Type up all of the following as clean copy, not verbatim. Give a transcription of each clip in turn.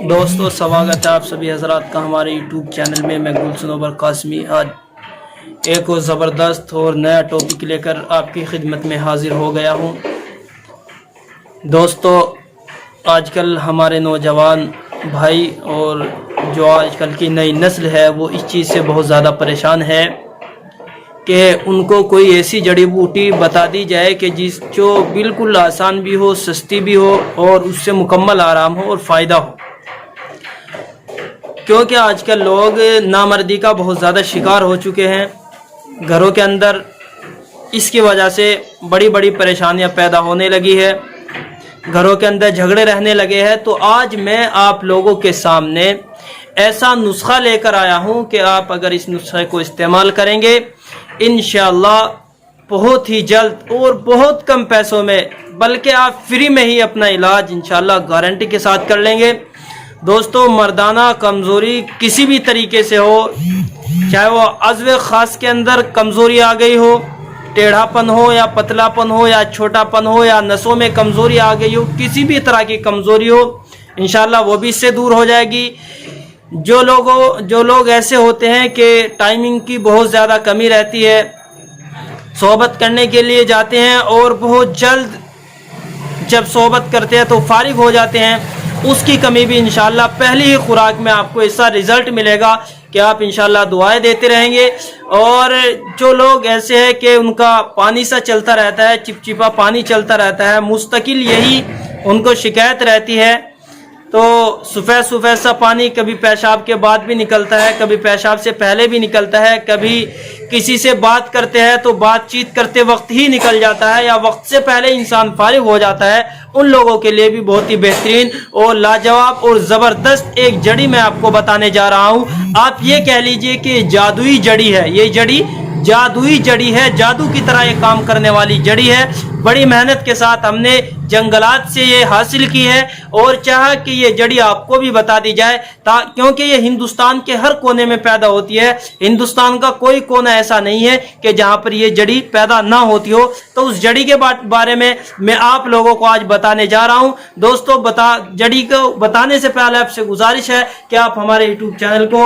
दोस्तों स्वागत है आप सभी हजरात का हमारे यूट्यूब चैनल में। मैं गुलशनोबर कासमी आज एक और ज़बरदस्त और नया टॉपिक लेकर आपकी खिदमत में हाजिर हो गया हूं। दोस्तों आजकल हमारे नौजवान भाई और जो आजकल की नई नस्ल है वो इस चीज़ से बहुत ज़्यादा परेशान है कि उनको कोई ऐसी जड़ी बूटी बता दी जाए कि जो बिल्कुल आसान भी हो, सस्ती भी हो और उससे मुकम्मल आराम हो और फ़ायदा हो। क्योंकि आजकल लोग नामर्दी का बहुत ज़्यादा शिकार हो चुके हैं घरों के अंदर। इसकी वजह से बड़ी बड़ी परेशानियां पैदा होने लगी है, घरों के अंदर झगड़े रहने लगे हैं। तो आज मैं आप लोगों के सामने ऐसा नुस्खा लेकर आया हूं कि आप अगर इस नुस्खे को इस्तेमाल करेंगे इंशाअल्लाह बहुत ही जल्द और बहुत कम पैसों में, बल्कि आप फ्री में ही अपना इलाज इंशाअल्लाह गारंटी के साथ कर लेंगे। दोस्तों मर्दाना कमज़ोरी किसी भी तरीके से हो, चाहे वो अज़्व ख़ास के अंदर कमज़ोरी आ गई हो, टेढ़ापन हो या पतलापन हो या छोटापन हो या नसों में कमज़ोरी आ गई हो, किसी भी तरह की कमज़ोरी हो इंशाअल्लाह वो भी इससे दूर हो जाएगी। जो लोग ऐसे होते हैं कि टाइमिंग की बहुत ज़्यादा कमी रहती है, सोहबत करने के लिए जाते हैं और बहुत जल्द जब सोहबत करते हैं तो फारिग हो जाते हैं, उसकी कमी भी इंशाअल्लाह पहली ही खुराक में आपको ऐसा रिज़ल्ट मिलेगा कि आप इंशाअल्लाह दुआएं देते रहेंगे। और जो लोग ऐसे हैं कि उनका पानी सा चलता रहता है, चिपचिपा पानी चलता रहता है, मुस्तकिल यही उनको शिकायत रहती है, तो सफ़ेद सफ़ेद सा पानी कभी पेशाब के बाद भी निकलता है, कभी पेशाब से पहले भी निकलता है, कभी किसी से बात करते हैं तो बातचीत करते वक्त ही निकल जाता है या वक्त से पहले इंसान फारिग हो जाता है, उन लोगों के लिए भी बहुत ही बेहतरीन और लाजवाब और ज़बरदस्त एक जड़ी मैं आपको बताने जा रहा हूँ। आप ये कह लीजिए कि जादुई जड़ी है, ये जड़ी जादुई जड़ी है, जादू की तरह ये काम करने वाली जड़ी है। बड़ी मेहनत के साथ हमने जंगलात से ये हासिल की है और चाहा कि ये जड़ी आपको भी बता दी जाए, क्योंकि ये हिंदुस्तान के हर कोने में पैदा होती है। हिंदुस्तान का कोई कोना ऐसा नहीं है कि जहाँ पर ये जड़ी पैदा ना होती हो। तो उस जड़ी के बारे में मैं आप लोगों को आज बताने जा रहा हूँ। दोस्तों जड़ी को बताने से पहले आपसे गुजारिश है कि आप हमारे यूट्यूब चैनल को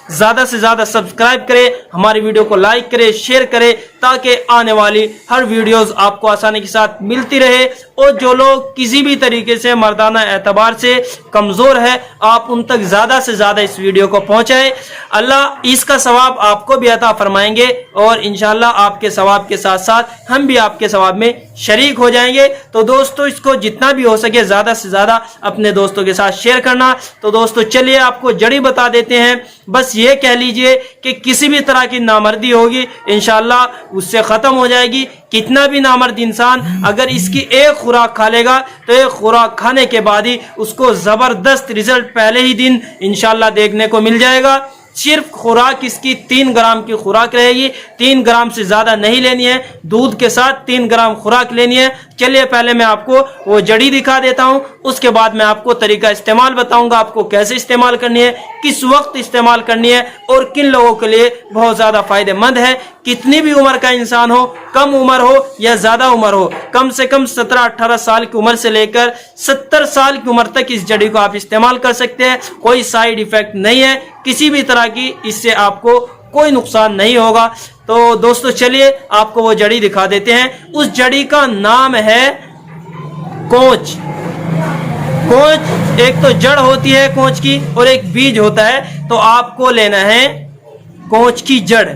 ज़्यादा से ज़्यादा सब्सक्राइब करें, हमारी वीडियो को लाइक करें, शेयर करें, ताकि आने वाली हर वीडियोस आपको आसानी के साथ मिलती रहे। और जो लोग किसी भी तरीके से मर्दाना एतबार से कमज़ोर है, आप उन तक ज़्यादा से ज़्यादा इस वीडियो को पहुँचाएँ। अल्लाह इसका सवाब आपको भी अता फरमाएंगे और इंशाअल्लाह आपके सवाब के साथ साथ हम भी आपके सवाब में शरीक हो जाएंगे। तो दोस्तों इसको जितना भी हो सके ज़्यादा से ज़्यादा अपने दोस्तों के साथ शेयर करना। तो दोस्तों चलिए आपको जड़ी बता देते हैं। बस ये कह लीजिए कि किसी भी तरह की नामर्दी होगी इंशाअल्लाह उससे ख़त्म हो जाएगी। कितना भी नामर्द इंसान अगर इसकी एक खुराक खा लेगा तो एक खुराक खाने के बाद ही उसको ज़बरदस्त रिजल्ट पहले ही दिन इंशाअल्लाह देखने को मिल जाएगा। सिर्फ खुराक इसकी 3 ग्राम की खुराक रहेगी, 3 ग्राम से ज़्यादा नहीं लेनी है, दूध के साथ 3 ग्राम खुराक लेनी है। चलिए पहले मैं आपको वो जड़ी दिखा देता हूँ, उसके बाद मैं आपको तरीका इस्तेमाल बताऊंगा, आपको कैसे इस्तेमाल करनी है, किस वक्त इस्तेमाल करनी है और किन लोगों के लिए बहुत ज़्यादा फ़ायदेमंद है। कितनी भी उम्र का इंसान हो, कम उम्र हो या ज़्यादा उम्र हो, कम से कम 17-18 साल की उम्र से लेकर 70 साल की उम्र तक इस जड़ी को आप इस्तेमाल कर सकते हैं। कोई साइड इफ़ेक्ट नहीं है, किसी भी तरह की इससे आपको कोई नुकसान नहीं होगा। तो दोस्तों चलिए आपको वो जड़ी दिखा देते हैं। उस जड़ी का नाम है कोंच। कोंच एक तो जड़ होती है कोंच की और एक बीज होता है। तो आपको लेना है कोंच की जड़,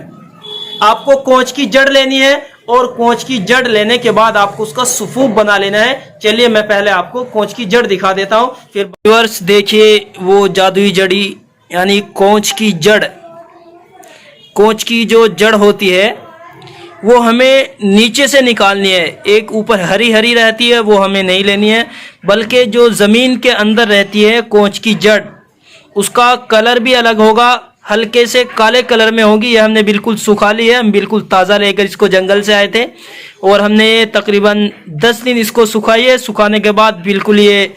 आपको कोंच की जड़ लेनी है और कोंच की जड़ लेने के बाद आपको उसका सुफूफ बना लेना है। चलिए मैं पहले आपको कोंच की जड़ दिखा देता हूँ, फिर व्यूअर्स देखिए वो जादुई जड़ी यानी कोंच की जड़। कोंच की जो जड़ होती है वो हमें नीचे से निकालनी है। एक ऊपर हरी हरी रहती है वो हमें नहीं लेनी है, बल्कि जो ज़मीन के अंदर रहती है कोंच की जड़, उसका कलर भी अलग होगा, हल्के से काले कलर में होगी। ये हमने बिल्कुल सुखा ली है, हम बिल्कुल ताज़ा लेकर इसको जंगल से आए थे और हमने तकरीबन 10 दिन इसको सुखाई है। सुखाने के बाद बिल्कुल ये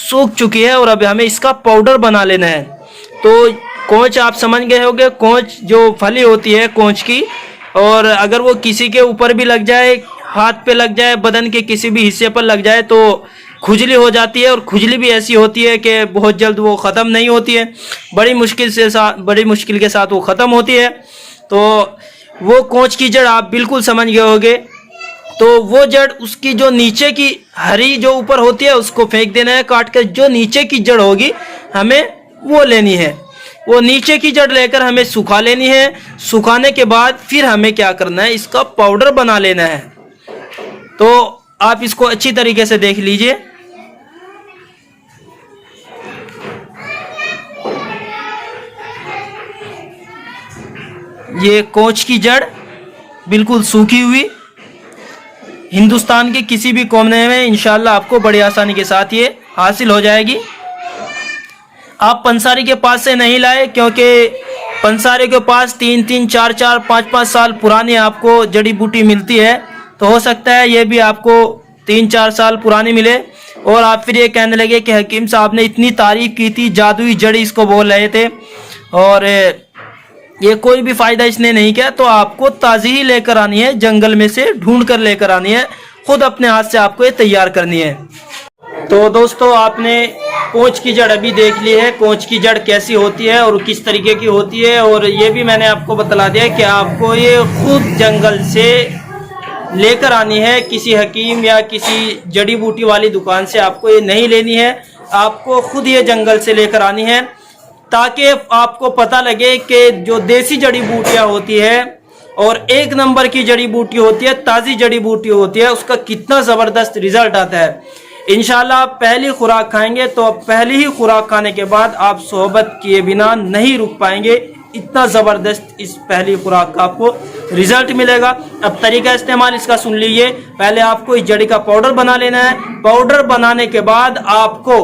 सूख चुकी है और अब हमें इसका पाउडर बना लेना है। तो कोंच आप समझ गए होंगे, कोंच जो फली होती है कोंच की, और अगर वो किसी के ऊपर भी लग जाए, हाथ पे लग जाए, बदन के किसी भी हिस्से पर लग जाए तो खुजली हो जाती है, और खुजली भी ऐसी होती है कि बहुत जल्द वो ख़त्म नहीं होती है, बड़ी मुश्किल के साथ वो ख़त्म होती है। तो वो कोंच की जड़ आप बिल्कुल समझ गए होंगे। तो वो जड़, उसकी जो नीचे की हरी जो ऊपर होती है उसको फेंक देना है काट कर, जो नीचे की जड़ होगी हमें वो लेनी है। वो नीचे की जड़ लेकर हमें सुखा लेनी है। सुखाने के बाद फिर हमें क्या करना है, इसका पाउडर बना लेना है। तो आप इसको अच्छी तरीके से देख लीजिए। ये कोंच की जड़ बिल्कुल सूखी हुई, हिंदुस्तान के किसी भी कोने में इंशाल्लाह आपको बड़ी आसानी के साथ ये हासिल हो जाएगी। आप पंसारी के पास से नहीं लाए, क्योंकि पंसारी के पास 3-3, 4-4, 5-5 साल पुरानी आपको जड़ी बूटी मिलती है। तो हो सकता है ये भी आपको 3-4 साल पुरानी मिले, और आप फिर ये कहने लगे कि हकीम साहब ने इतनी तारीफ की थी, जादुई जड़ी इसको बोल रहे थे, और ये कोई भी फ़ायदा इसने नहीं किया। तो आपको ताज़ी ही लेकर आनी है, जंगल में से ढूंढ कर लेकर आनी है, खुद अपने हाथ से आपको ये तैयार करनी है। तो दोस्तों, आपने कोंच की जड़ अभी देख ली है, कोंच की जड़ कैसी होती है और किस तरीके की होती है। और ये भी मैंने आपको बतला दिया कि आपको ये खुद जंगल से लेकर आनी है, किसी हकीम या किसी जड़ी बूटी वाली दुकान से आपको ये नहीं लेनी है। आपको खुद ये जंगल से लेकर आनी है, ताकि आपको पता लगे कि जो देसी जड़ी बूटियाँ होती है और एक नंबर की जड़ी बूटी होती है, ताज़ी जड़ी बूटी होती है, उसका कितना ज़बरदस्त रिजल्ट आता है। इंशाल्लाह आप पहली खुराक खाएंगे तो पहली ही खुराक खाने के बाद आप सोहबत किए बिना नहीं रुक पाएंगे, इतना ज़बरदस्त इस पहली खुराक का आपको रिजल्ट मिलेगा। अब तरीका इस्तेमाल इसका सुन लीजिए। पहले आपको इस जड़ी का पाउडर बना लेना है। पाउडर बनाने के बाद आपको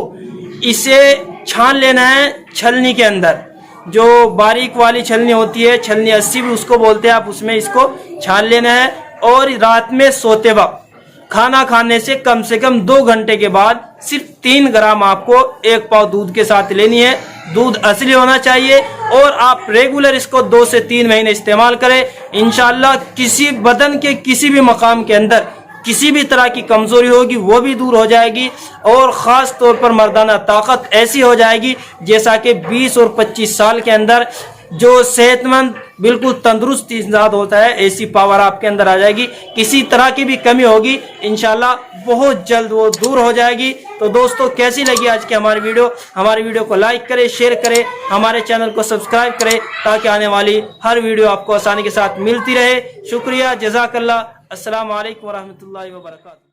इसे छान लेना है छलनी के अंदर, जो बारीक वाली छलनी होती है, छलनी 80 भी उसको बोलते हैं, आप उसमें इसको छान लेना है। और रात में सोते वक्त खाना खाने से कम 2 घंटे के बाद सिर्फ 3 ग्राम आपको 1 पाव दूध के साथ लेनी है। दूध असली होना चाहिए, और आप रेगुलर इसको 2 से 3 महीने इस्तेमाल करें। इंशाल्लाह किसी बदन के किसी भी मकाम के अंदर किसी भी तरह की कमजोरी होगी वो भी दूर हो जाएगी, और ख़ास तौर पर मर्दाना ताकत ऐसी हो जाएगी जैसा कि 20 और 25 साल के अंदर जो सेहतमंद बिल्कुल तंदुरुस्त इंसान होता है, ऐसी पावर आपके अंदर आ जाएगी। किसी तरह की भी कमी होगी इंशाल्लाह बहुत जल्द वो दूर हो जाएगी। तो दोस्तों, कैसी लगी आज की हमारी वीडियो? हमारी वीडियो को लाइक करें, शेयर करें, हमारे चैनल को सब्सक्राइब करें, ताकि आने वाली हर वीडियो आपको आसानी के साथ मिलती रहे। शुक्रिया, जज़ाकल्लाह। अस्सलाम वालेकुम व रहमतुल्लाहि व बरकातहू।